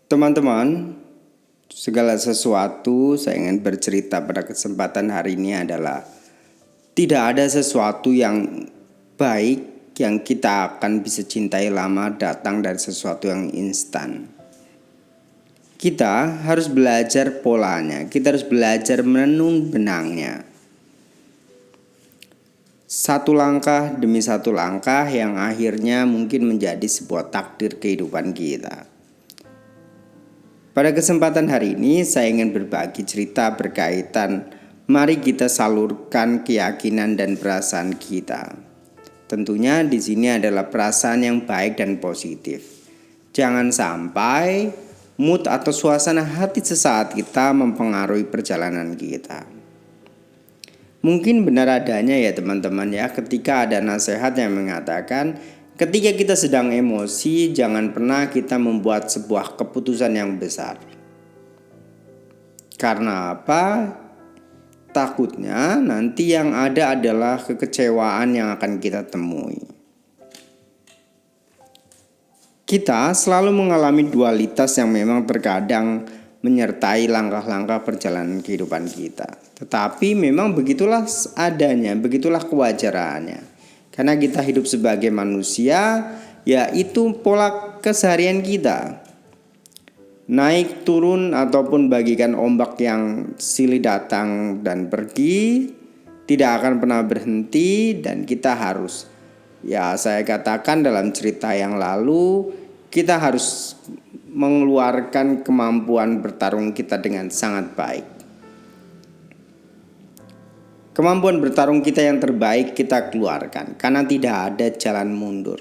Teman-teman, segala sesuatu saya ingin bercerita pada kesempatan hari ini adalah tidak ada sesuatu yang baik yang kita akan bisa cintai lama datang dari sesuatu yang instan. Kita harus belajar polanya, kita harus belajar menenun benangnya. Satu langkah demi satu langkah yang akhirnya mungkin menjadi sebuah takdir kehidupan kita. Pada kesempatan hari ini saya ingin berbagi cerita berkaitan mari kita salurkan keyakinan dan perasaan kita. Tentunya di sini adalah perasaan yang baik dan positif. Jangan sampai mood atau suasana hati sesaat kita mempengaruhi perjalanan kita. Mungkin benar adanya ya teman-teman ya, ketika ada nasihat yang mengatakan ketika kita sedang emosi, jangan pernah kita membuat sebuah keputusan yang besar. Karena apa? Takutnya nanti yang ada adalah kekecewaan yang akan kita temui. Kita selalu mengalami dualitas yang memang terkadang menyertai langkah-langkah perjalanan kehidupan kita. Tetapi memang begitulah adanya, begitulah kewajarannya. Karena kita hidup sebagai manusia, yaitu pola keseharian kita. Naik turun ataupun bagikan ombak yang silih datang dan pergi, tidak akan pernah berhenti dan kita harus, ya saya katakan dalam cerita yang lalu, kita harus mengeluarkan kemampuan bertarung kita dengan sangat baik. Kemampuan bertarung kita yang terbaik kita keluarkan karena tidak ada jalan mundur.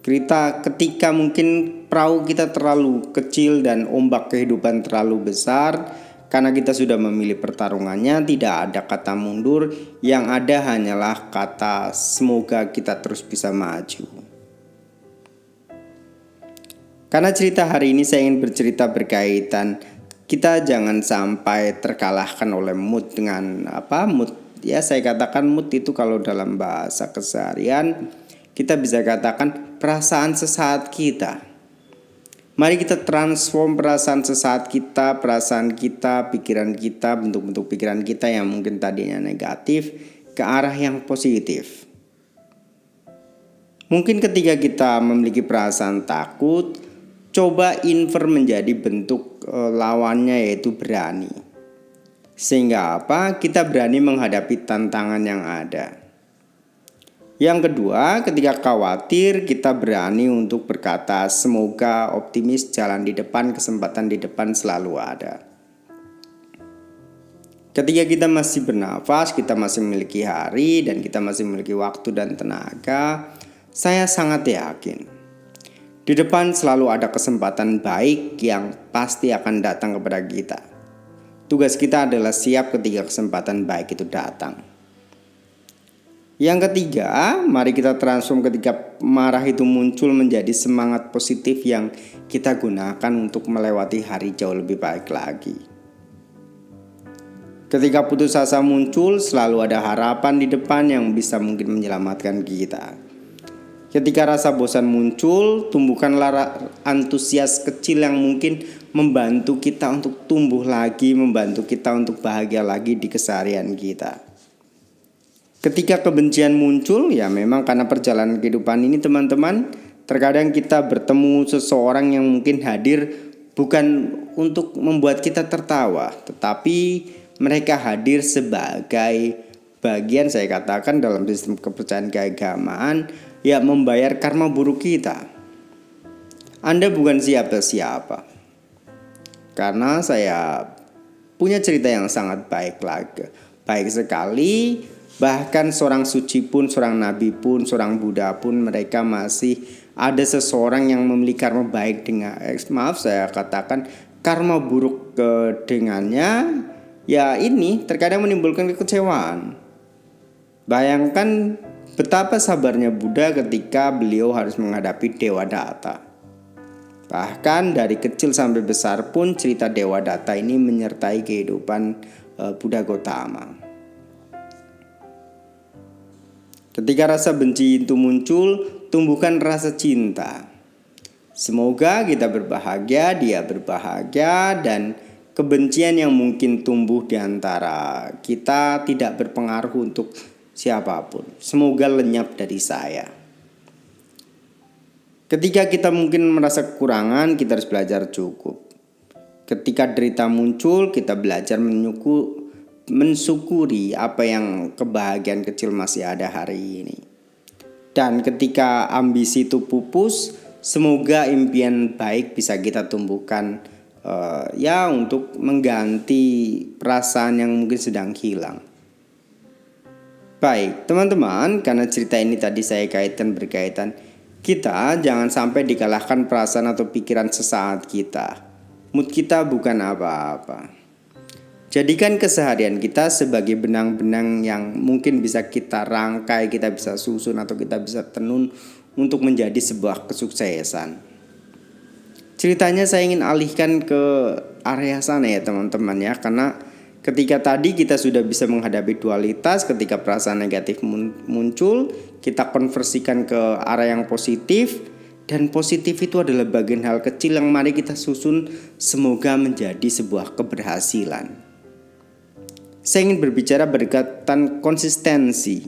Ketika mungkin perahu kita terlalu kecil dan ombak kehidupan terlalu besar, karena kita sudah memilih pertarungannya, tidak ada kata mundur, yang ada hanyalah kata semoga kita terus bisa maju. Karena cerita hari ini saya ingin bercerita berkaitan kita jangan sampai terkalahkan oleh mood dengan mood. Ya saya katakan mood itu kalau dalam bahasa keseharian kita bisa katakan perasaan sesaat kita. Mari kita transform perasaan sesaat kita, perasaan kita, pikiran kita, bentuk-bentuk pikiran kita yang mungkin tadinya negatif ke arah yang positif. Mungkin ketika kita memiliki perasaan takut, coba invert menjadi bentuk lawannya yaitu berani. Sehingga apa? Kita berani menghadapi tantangan yang ada. Yang kedua, ketika khawatir kita berani untuk berkata semoga optimis, jalan di depan, kesempatan di depan selalu ada. Ketika kita masih bernafas, kita masih memiliki hari dan kita masih memiliki waktu dan tenaga, saya sangat yakin di depan selalu ada kesempatan baik yang pasti akan datang kepada kita. Tugas kita adalah siap ketika kesempatan baik itu datang. Yang ketiga, mari kita transform ketika marah itu muncul menjadi semangat positif yang kita gunakan untuk melewati hari jauh lebih baik lagi. Ketika putus asa muncul, selalu ada harapan di depan yang bisa mungkin menyelamatkan kita. Ketika rasa bosan muncul, tumbuhkanlah antusias kecil yang mungkin membantu kita untuk tumbuh lagi, membantu kita untuk bahagia lagi di keseharian kita. Ketika kebencian muncul, ya memang karena perjalanan kehidupan ini teman-teman, terkadang kita bertemu seseorang yang mungkin hadir bukan untuk membuat kita tertawa, tetapi mereka hadir sebagai bagian saya katakan dalam sistem kepercayaan keagamaan yang membayar karma buruk kita. Anda bukan siapa-siapa. Karena saya punya cerita yang sangat baik sekali. Bahkan seorang suci pun, seorang nabi pun, seorang Buddha pun mereka masih ada seseorang yang memiliki karma baik dengan saya katakan karma buruk dengannya. Ya ini terkadang menimbulkan kekecewaan. Bayangkan betapa sabarnya Buddha ketika beliau harus menghadapi Dewa Data. Bahkan dari kecil sampai besar pun cerita Dewa Data ini menyertai kehidupan Buddha Gautama. Ketika rasa benci itu muncul, tumbuhkan rasa cinta. Semoga kita berbahagia, dia berbahagia, dan kebencian yang mungkin tumbuh di antara kita tidak berpengaruh untuk siapapun. Semoga lenyap dari saya. Ketika kita mungkin merasa kekurangan, kita harus belajar cukup. Ketika derita muncul, kita belajar mensyukuri apa yang kebahagiaan kecil masih ada hari ini. Dan ketika ambisi itu pupus, semoga impian baik bisa kita tumbuhkan untuk mengganti perasaan yang mungkin sedang hilang. Baik, teman-teman, karena cerita ini tadi saya berkaitan, kita jangan sampai dikalahkan perasaan atau pikiran sesaat kita. Mood kita bukan apa-apa. Jadikan keseharian kita sebagai benang-benang yang mungkin bisa kita rangkai, kita bisa susun atau kita bisa tenun untuk menjadi sebuah kesuksesan. Ceritanya saya ingin alihkan ke area sana ya teman-teman ya, karena ketika tadi kita sudah bisa menghadapi dualitas, ketika perasaan negatif muncul, kita konversikan ke area yang positif, dan positif itu adalah bagian hal kecil yang mari kita susun semoga menjadi sebuah keberhasilan. Saya ingin berbicara berkaitan konsistensi.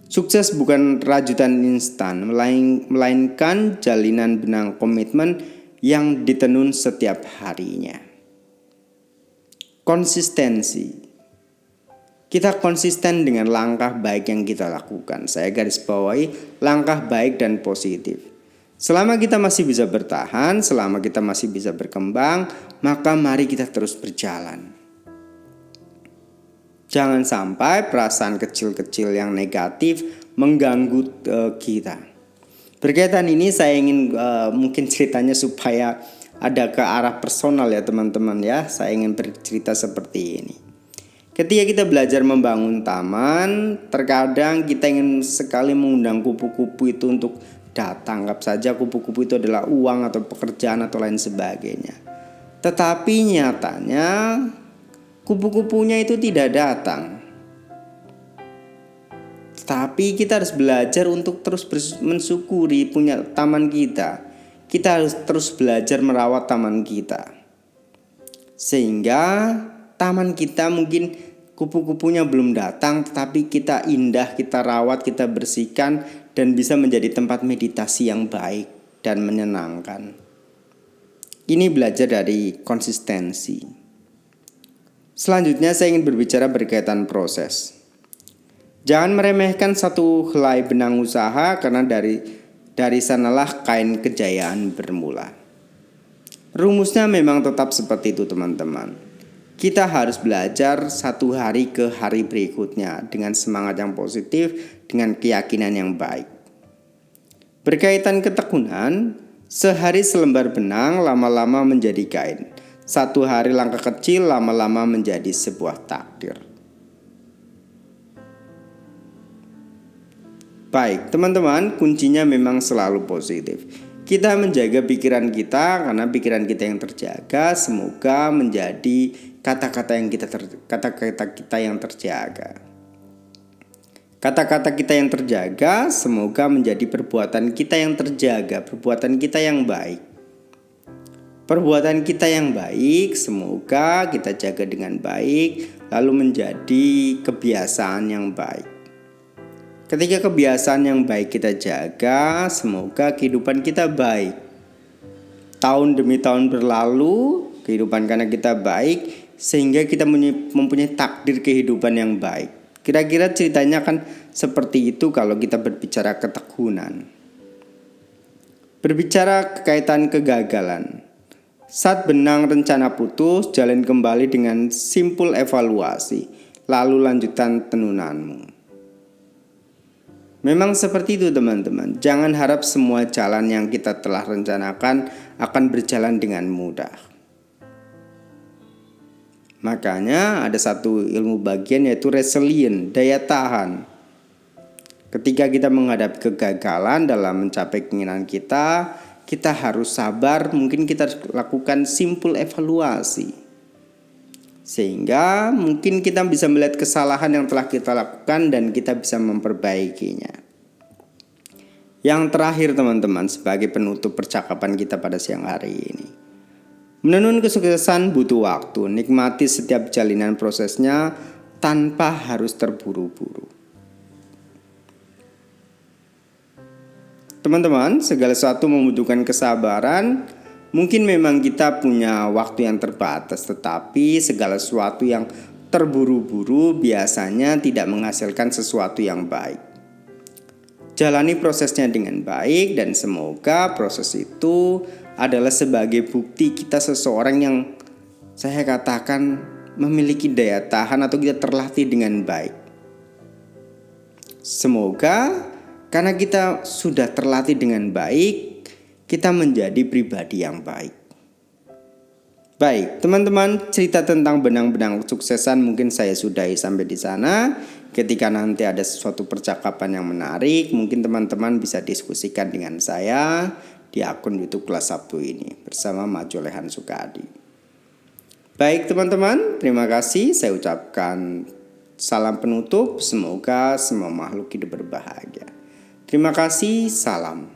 Sukses bukan rajutan instan, melainkan jalinan benang komitmen yang ditenun setiap harinya. Konsistensi. Kita konsisten dengan langkah baik yang kita lakukan. Saya garis bawahi langkah baik dan positif. Selama kita masih bisa bertahan, selama kita masih bisa berkembang, maka mari kita terus berjalan. Jangan sampai perasaan kecil-kecil yang negatif mengganggu kita. Berkaitan ini saya ingin mungkin ceritanya supaya ada ke arah personal ya teman-teman ya. Saya ingin bercerita seperti ini. Ketika kita belajar membangun taman, terkadang kita ingin sekali mengundang kupu-kupu itu untuk datang. Anggap saja kupu-kupu itu adalah uang atau pekerjaan atau lain sebagainya. Tetapi nyatanya kupu-kupunya itu tidak datang. Tapi kita harus belajar untuk terus mensyukuri punya taman kita. Kita harus terus belajar merawat taman kita. Sehingga taman kita mungkin kupu-kupunya belum datang, tetapi kita indah, kita rawat, kita bersihkan, dan bisa menjadi tempat meditasi yang baik dan menyenangkan. Ini belajar dari konsistensi. Selanjutnya saya ingin berbicara berkaitan proses. Jangan meremehkan satu helai benang usaha karena dari sanalah kain kejayaan bermula. Rumusnya memang tetap seperti itu teman-teman. Kita harus belajar satu hari ke hari berikutnya dengan semangat yang positif, dengan keyakinan yang baik. Berkaitan ketekunan, sehari selembar benang lama-lama menjadi kain. Satu hari langkah kecil lama-lama menjadi sebuah takdir. Baik, teman-teman, kuncinya memang selalu positif. Kita menjaga pikiran kita karena pikiran kita yang terjaga semoga menjadi kata-kata kita yang terjaga. Kata-kata kita yang terjaga semoga menjadi perbuatan kita yang terjaga, perbuatan kita yang baik. Perbuatan kita yang baik semoga kita jaga dengan baik lalu menjadi kebiasaan yang baik. Ketika kebiasaan yang baik kita jaga, semoga kehidupan kita baik. Tahun demi tahun berlalu, kehidupan karena kita baik sehingga kita mempunyai takdir kehidupan yang baik. Kira-kira ceritanya kan seperti itu kalau kita berbicara ketekunan. Berbicara kekaitan kegagalan. Saat benang rencana putus, jalan kembali dengan simpul evaluasi, lalu lanjutan tenunanmu. Memang seperti itu teman-teman. Jangan harap semua jalan yang kita telah rencanakan akan berjalan dengan mudah. Makanya ada satu ilmu bagian yaitu resilient, daya tahan. Ketika kita menghadapi kegagalan dalam mencapai keinginan kita harus sabar, mungkin kita harus lakukan simpul evaluasi. Sehingga mungkin kita bisa melihat kesalahan yang telah kita lakukan dan kita bisa memperbaikinya. Yang terakhir teman-teman, sebagai penutup percakapan kita pada siang hari ini. Menenun kesuksesan butuh waktu. Nikmati setiap jalinan prosesnya tanpa harus terburu-buru. Teman-teman, segala sesuatu membutuhkan kesabaran. Mungkin memang kita punya waktu yang terbatas, tetapi segala sesuatu yang terburu-buru biasanya tidak menghasilkan sesuatu yang baik. Jalani prosesnya dengan baik dan semoga proses itu adalah sebagai bukti kita seseorang yang saya katakan memiliki daya tahan atau kita terlatih dengan baik. Semoga karena kita sudah terlatih dengan baik, kita menjadi pribadi yang baik. Baik, teman-teman, cerita tentang benang-benang kesuksesan mungkin saya sudahi sampai di sana. Ketika nanti ada sesuatu percakapan yang menarik, mungkin teman-teman bisa diskusikan dengan saya di akun YouTube Kelas Sabtu ini bersama Majolehan Sukadi. Baik teman-teman, terima kasih. Saya ucapkan salam penutup. Semoga semua makhluk hidup berbahagia. Terima kasih, salam.